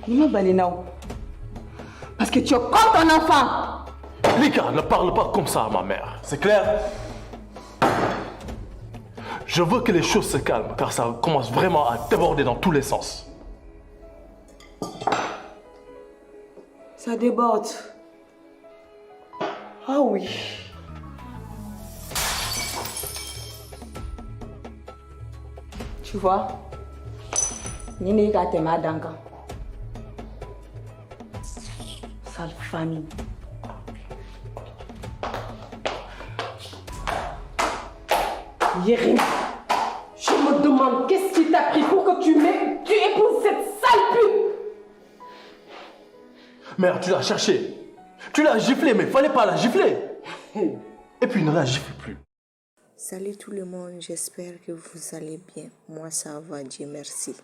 Nima Balinao. Parce que tu es comme ton enfant. Lika, ne parle pas comme ça à ma mère, c'est clair? Je veux que les choses se calment, car ça commence vraiment à déborder dans tous les sens. Ça déborde. Ah oui. Tu vois, Nini Katema Danka. Sale famille. Yérim, je me demande qu'est-ce qui t'a pris pour que tu épouses cette sale pute. Mère, tu l'as cherchée. Tu l'as giflée, mais il fallait pas la gifler. Et puis ne la gifle plus. Salut tout le monde, j'espère que vous allez bien. Moi ça va, Dieu merci.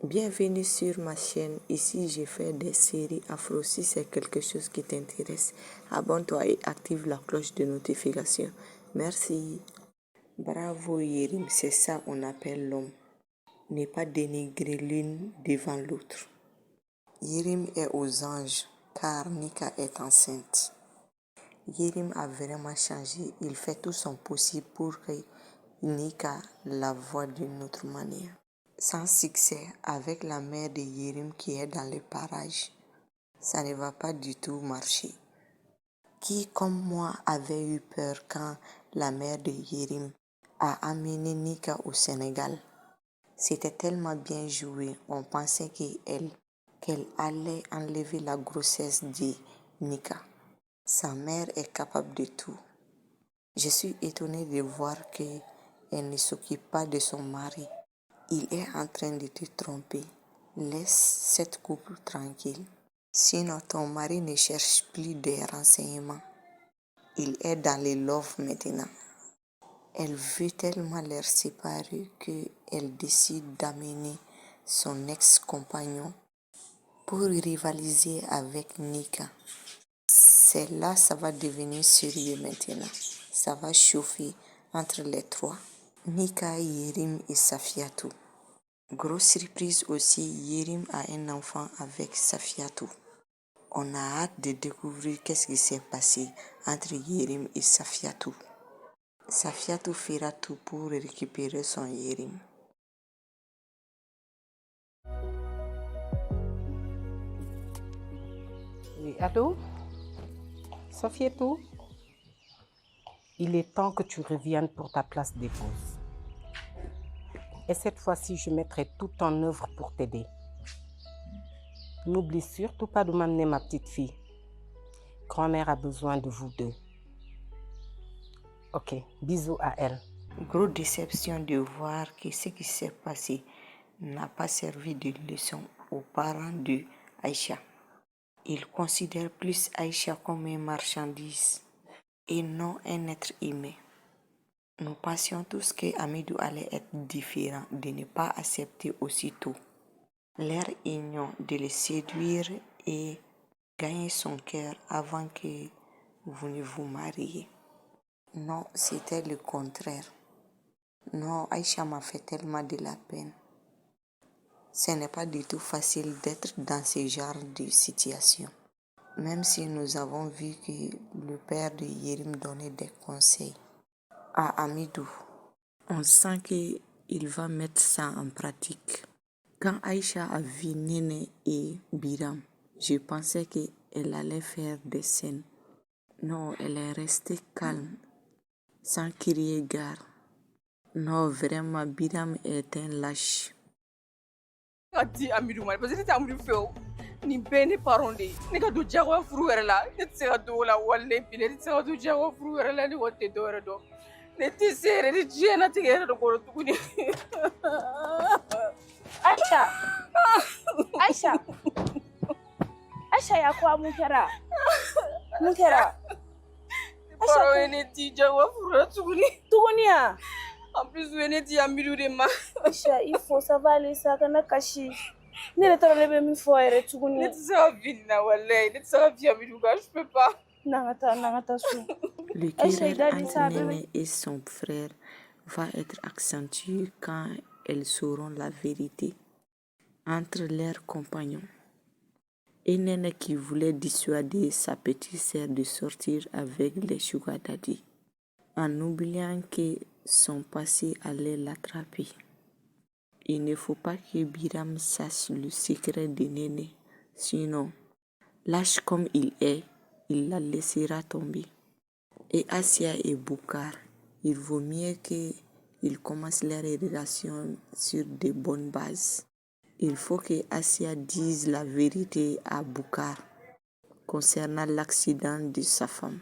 Bienvenue sur ma chaîne. Ici, je fais des séries afro. Si c'est quelque chose qui t'intéresse, abonne-toi et active la cloche de notification. Merci. Bravo Yérim, c'est ça on appelle l'homme. Ne pas dénigrer l'une devant l'autre. Yérim est aux anges car Nika est enceinte. Yérim a vraiment changé. Il fait tout son possible pour que Nika la voie d'une autre manière. Sans succès, avec la mère de Yérim qui est dans les parages, ça ne va pas du tout marcher. Qui, comme moi, avait eu peur quand la mère de Yérim a amené Nika au Sénégal? C'était tellement bien joué, on pensait qu'elle allait enlever la grossesse de Nika. Sa mère est capable de tout. Je suis étonnée de voir qu'elle ne s'occupe pas de son mari. Il est en train de te tromper. Laisse cette couple tranquille. Sinon, ton mari ne cherche plus de renseignements. Il est dans les love maintenant. Elle veut tellement les séparer qu'elle décide d'amener son ex-compagnon pour rivaliser avec Nika. C'est là ça va devenir sérieux maintenant. Ça va chauffer entre les trois. Nika, Yérim et Safiatou. Grosse surprise aussi, Yérim a un enfant avec Safiatou. On a hâte de découvrir qu'est-ce qui s'est passé entre Yérim et Safiatou. Safiatou fera tout pour récupérer son Yérim. Oui, allô? Safiatou? Il est temps que tu reviennes pour ta place d'épouse. Et cette fois-ci, je mettrai tout en œuvre pour t'aider. N'oublie surtout pas de m'amener ma petite fille. Grand-mère a besoin de vous deux. Ok, bisous à elle. Grosse déception de voir que ce qui s'est passé n'a pas servi de leçon aux parents de Aïcha. Ils considèrent plus Aïcha comme une marchandise et non un être humain. Nous pensions tous que Amidou allait être différent, de ne pas accepter aussitôt leur union, de le séduire et gagner son cœur avant que vous ne vous mariez. Non, c'était le contraire. Non, Aïcha m'a fait tellement de la peine. Ce n'est pas du tout facile d'être dans ce genre de situation. Même si nous avons vu que le père de Yérim donnait des conseils à Amidou, on sent qu'il va mettre ça en pratique. Quand Aïcha a vu Néné et Biram, je pensais qu'elle allait faire des scènes. Non, elle est restée calme, sans crier gare. Non, vraiment, Biram est un lâche. Di Amidou man parce que Amidou feo ni bene paronde ne ka do jago furu wɛrɛ la ne tɛ se ka do la walle bile ne tɛ se ka do jago furu wɛrɛ la ni o tɛ dɔwɛrɛ dɔn ne tɛ se yɛrɛ ni diɲɛnatigɛ yɛrɛ dɔ kɔrɔ tuguni. Aisha ya kwa mun kɛra Paro ye ne di jago furu la tuguni ya en plus u ye ne di Amidou de ma. Aisha il faut ça va aller ça kana kasi ne yɛrɛ tɔrɔ ne bɛ min fɔ yɛrɛ tuguni ne tɛ se ka vi nin na wallahi ne tɛ se ka vi Amidou kan je peux pas. n'an ka taa so. Le Aïcha, querelle il entre a dit ça, Néné et son frère va être accentué quand elles sauront la vérité. entre leurs compagnons. Et Nene qui voulait dissuader sa petite sœur de sortir avec les sugar daddy, en oubliant que son passé allait l'attraper. Il ne faut pas que Biram sache le secret de Nene, sinon, lâche comme il est, il la laissera tomber. Et Asia et Boukar, il vaut mieux qu'ils commencent leur relation sur de bonnes bases. Il faut que Asia dise la vérité à Boukar concernant l'accident de sa femme.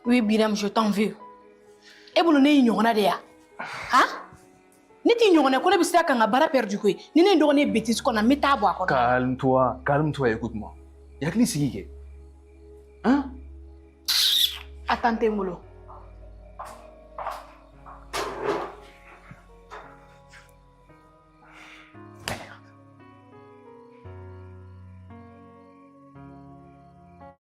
Oui, Biram, je t'en veux. Et vous n'avez pas de ya? Hein? Ne t'y n'yonne pas, ne sais pas bara perdu quoi. Ni ne donne bêtise qu'on a mis à boire. Calme-toi, écoute-moi. Y'a que les signes. Hein? Attendez, Molo.